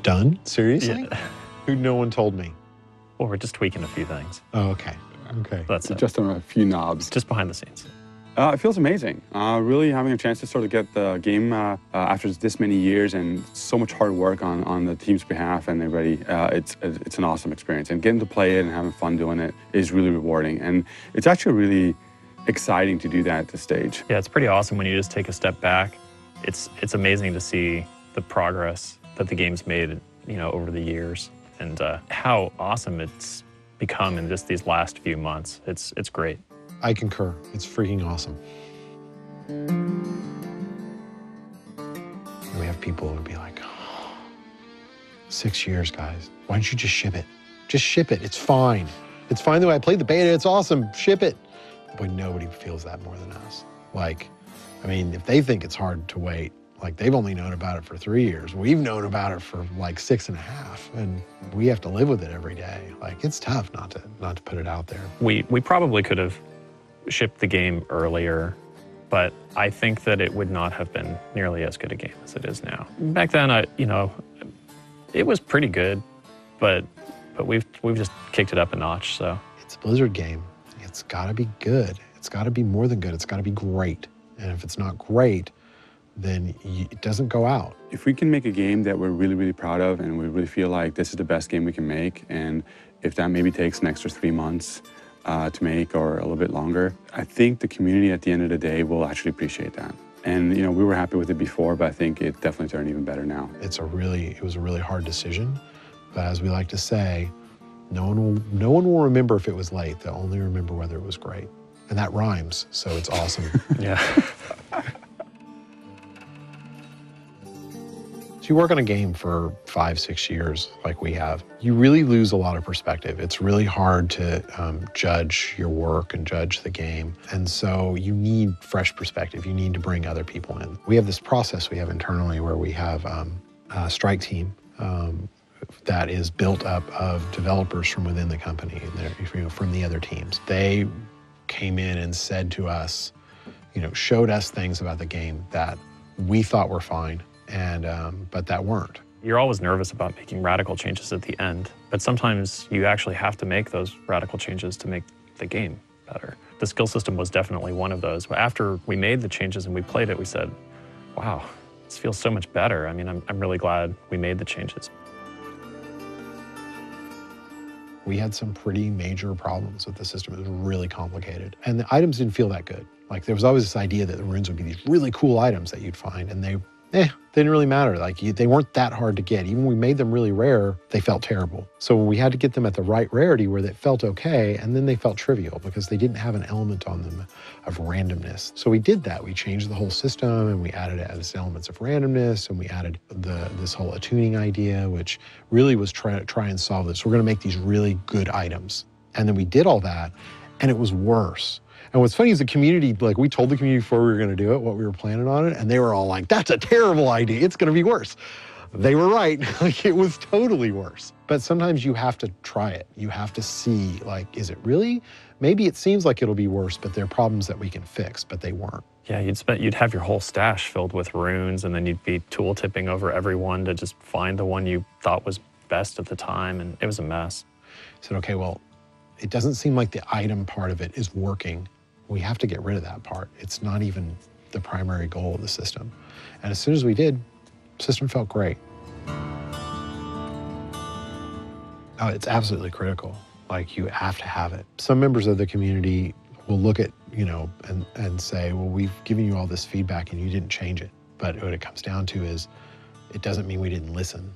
done? Seriously? Yeah. Who? No one told me. Well, we're just tweaking a few things. Oh, okay. Okay. That's it. Just on a few knobs. Just behind the scenes. It feels amazing. Really having a chance to sort of get the game after this many years and so much hard work on the team's behalf and everybody. It's an awesome experience. And getting to play it and having fun doing it is really rewarding. And it's actually really exciting to do that at this stage. Yeah, it's pretty awesome when you just take a step back. It's amazing to see the progress that the game's made, over the years, and how awesome it's become in just these last few months. It's great. I concur. It's freaking awesome. We have people who would be like, oh, 6 years, guys. Why don't you just ship it? Just ship it. It's fine. It's fine the way I played the beta. It's awesome. Ship it. But nobody feels that more than us. If they think it's hard to wait, they've only known about it for 3 years. We've known about it for 6.5, and we have to live with it every day. It's tough not to put it out there. We probably could have shipped the game earlier, but I think that it would not have been nearly as good a game as it is now. Back then, it was pretty good, but we've just kicked it up a notch. So it's a Blizzard game. It's got to be good. It's got to be more than good. It's got to be great. And if it's not great, then it doesn't go out. If we can make a game that we're really, really proud of and we really feel like this is the best game we can make, and if that maybe takes an extra 3 months to make or a little bit longer, I think the community at the end of the day will actually appreciate that. And we were happy with it before, but I think it definitely turned even better now. It was a really hard decision, but as we like to say, no one will remember if it was late. They'll only remember whether it was great. And that rhymes, so it's awesome. Yeah. So you work on a game for 5-6 years like we have, you really lose a lot of perspective. It's really hard to judge your work and judge the game. And so you need fresh perspective. You need to bring other people in. We have this process we have internally where we have a strike team that is built up of developers from within the company, from the other teams. They came in and said to us, showed us things about the game that we thought were fine, but that weren't. You're always nervous about making radical changes at the end, but sometimes you actually have to make those radical changes to make the game better. The skill system was definitely one of those. But after we made the changes and we played it, we said, wow, this feels so much better. I'm really glad we made the changes. We had some pretty major problems with the system. It was really complicated. And the items didn't feel that good. There was always this idea that the runes would be these really cool items that you'd find, and they didn't really matter. They weren't that hard to get. Even when we made them really rare, they felt terrible. So we had to get them at the right rarity where they felt okay, and then they felt trivial because they didn't have an element on them of randomness. So we did that. We changed the whole system, and we added these elements of randomness, and we added this whole attuning idea, which really was try and solve this. We're gonna make these really good items. And then we did all that, and it was worse. And what's funny is the community, we told the community before we were gonna do it, what we were planning on it, and they were all like, that's a terrible idea, it's gonna be worse. They were right, it was totally worse. But sometimes you have to try it. You have to see, is it really? Maybe it seems like it'll be worse, but there are problems that we can fix, but they weren't. Yeah, you'd have your whole stash filled with runes, and then you'd be tool tipping over every one to just find the one you thought was best at the time, and it was a mess. I said, okay, well, it doesn't seem like the item part of it is working. We have to get rid of that part. It's not even the primary goal of the system. And as soon as we did, the system felt great. Oh, it's absolutely critical. You have to have it. Some members of the community will look at, and say, well, we've given you all this feedback and you didn't change it. But what it comes down to is, it doesn't mean we didn't listen.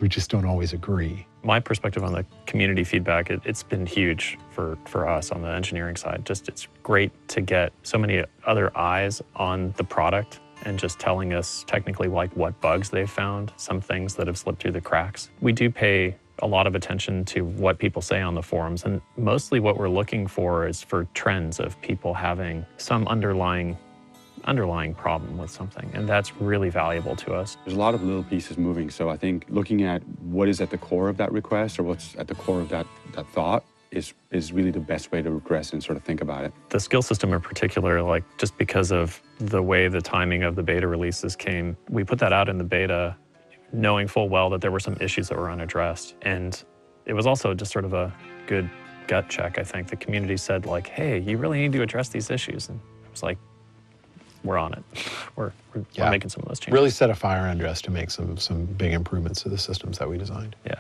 We just don't always agree. My perspective on the community feedback, it's been huge for us on the engineering side. It's great to get so many other eyes on the product and just telling us technically what bugs they've found, some things that have slipped through the cracks. We do pay a lot of attention to what people say on the forums, and mostly what we're looking for is for trends of people having some underlying problem with something, and that's really valuable to us. There's a lot of little pieces moving, so I think looking at what is at the core of that request or what's at the core of that thought is really the best way to address and sort of think about it. The skill system in particular, just because of the way the timing of the beta releases came, we put that out in the beta knowing full well that there were some issues that were unaddressed. And it was also just sort of a good gut check, I think. The community said, like, hey, you really need to address these issues. And it was like, we're on it. We're making some of those changes. Really set a fire under us to make some big improvements to the systems that we designed. Yeah.